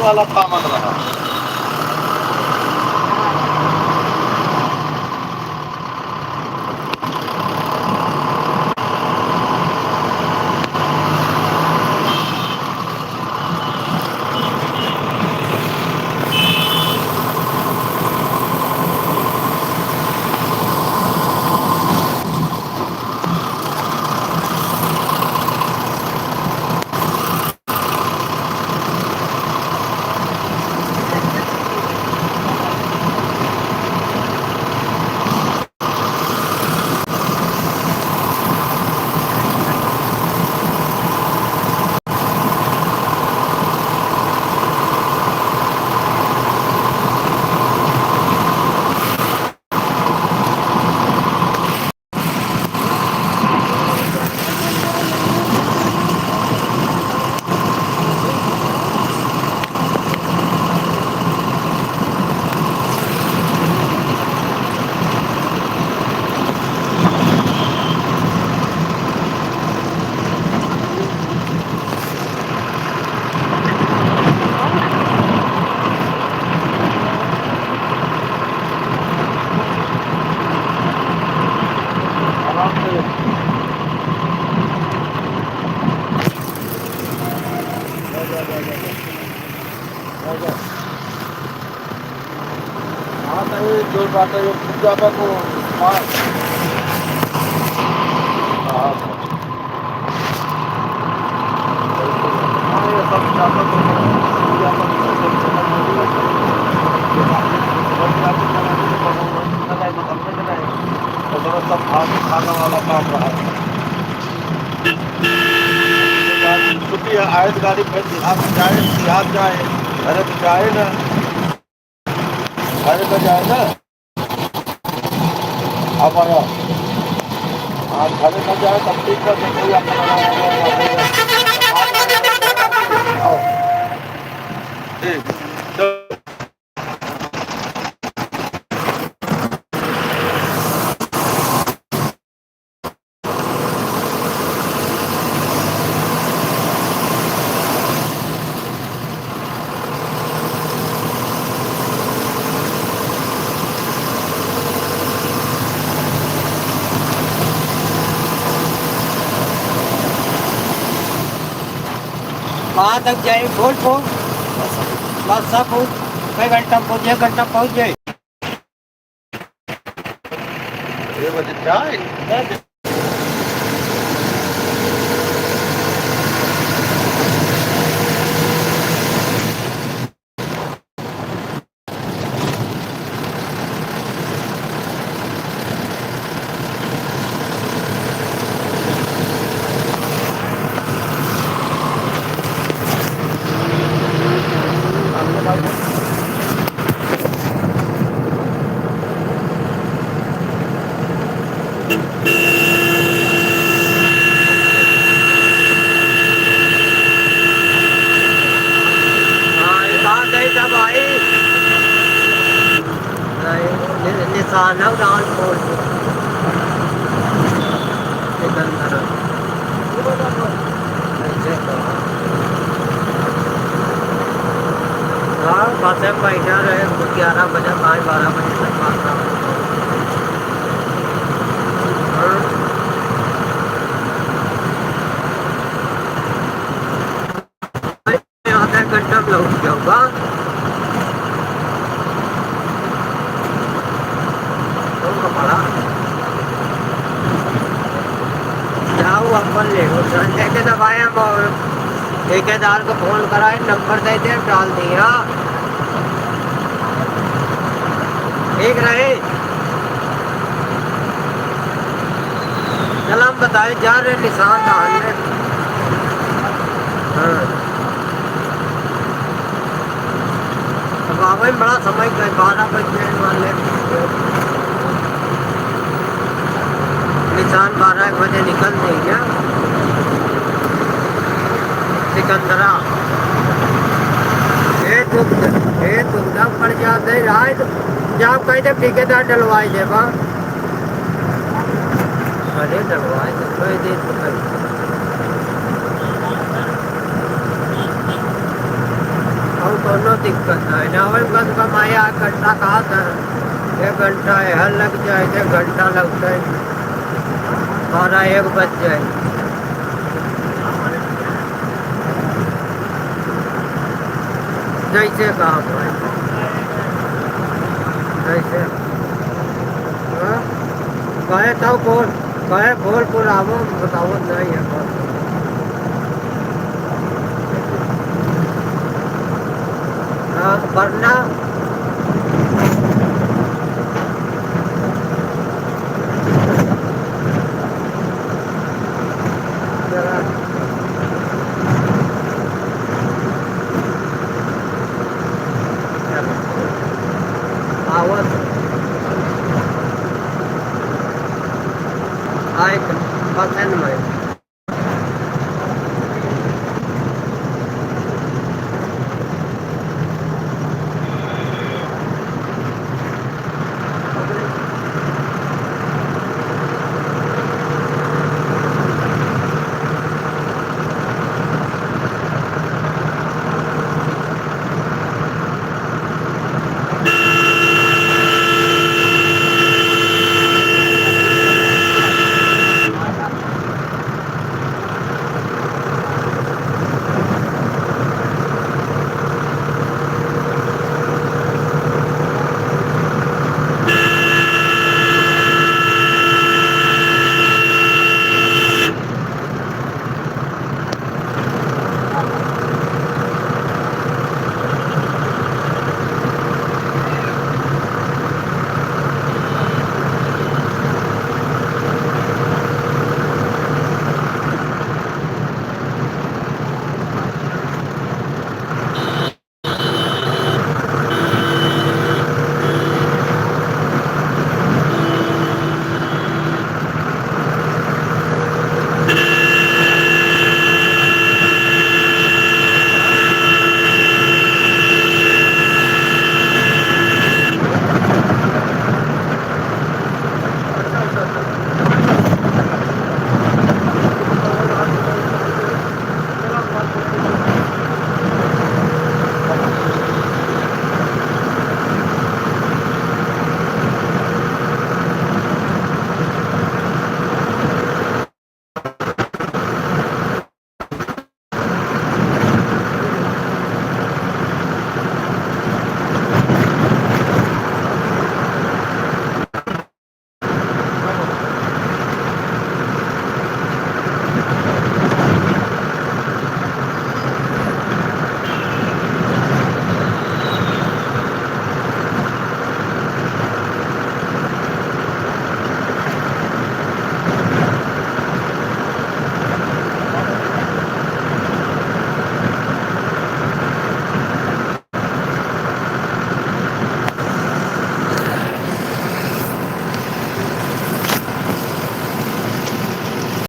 वाला सामान रहा। जो बात है पूजा का तो सब खाना वाला काम रहा है। छुट्टी आए तो गाड़ी फिर बिहार जाए अरे तो जाए ना अरे तो जाए ना अब आया आप घर में जाए तब ठीक है कोई कहाँ तक जाए बोल बस सब कई घंटा पहुँचे घंटा पहुँच जाए जाए निशान है डाल बोल हाँ बस महीना रहे 11 बजे 12 बजे तक बात आधा घंटा लौट जाऊँगा जाओ अपन ले संजय के दबाए ठेकेदार को फोन कराए नंबर दे दे डाल दिया ठीक रहे चल हम बताए जा रहे निशान डालने अब आवे बड़ा समय 12 बजे वाले निशान 12 बजे निकल देंगे सिकंदरा ये दुग्ध पड़ जाते रात जब कहीं तो ठेकेदार डलवाई दे बा अरे डलवाई दे कोई दे तो कहीं और कोनो दिक्कत नहीं ना और बस कमाया घंटा कहा था 1 घंटा यहाँ लग जाए 1 घंटा लगता है 12-1 बज जाए जैसे काम है जैसे हाँ कहे तो बोल कहे बोल पुरावो बताओ नहीं है बस हाँ वरना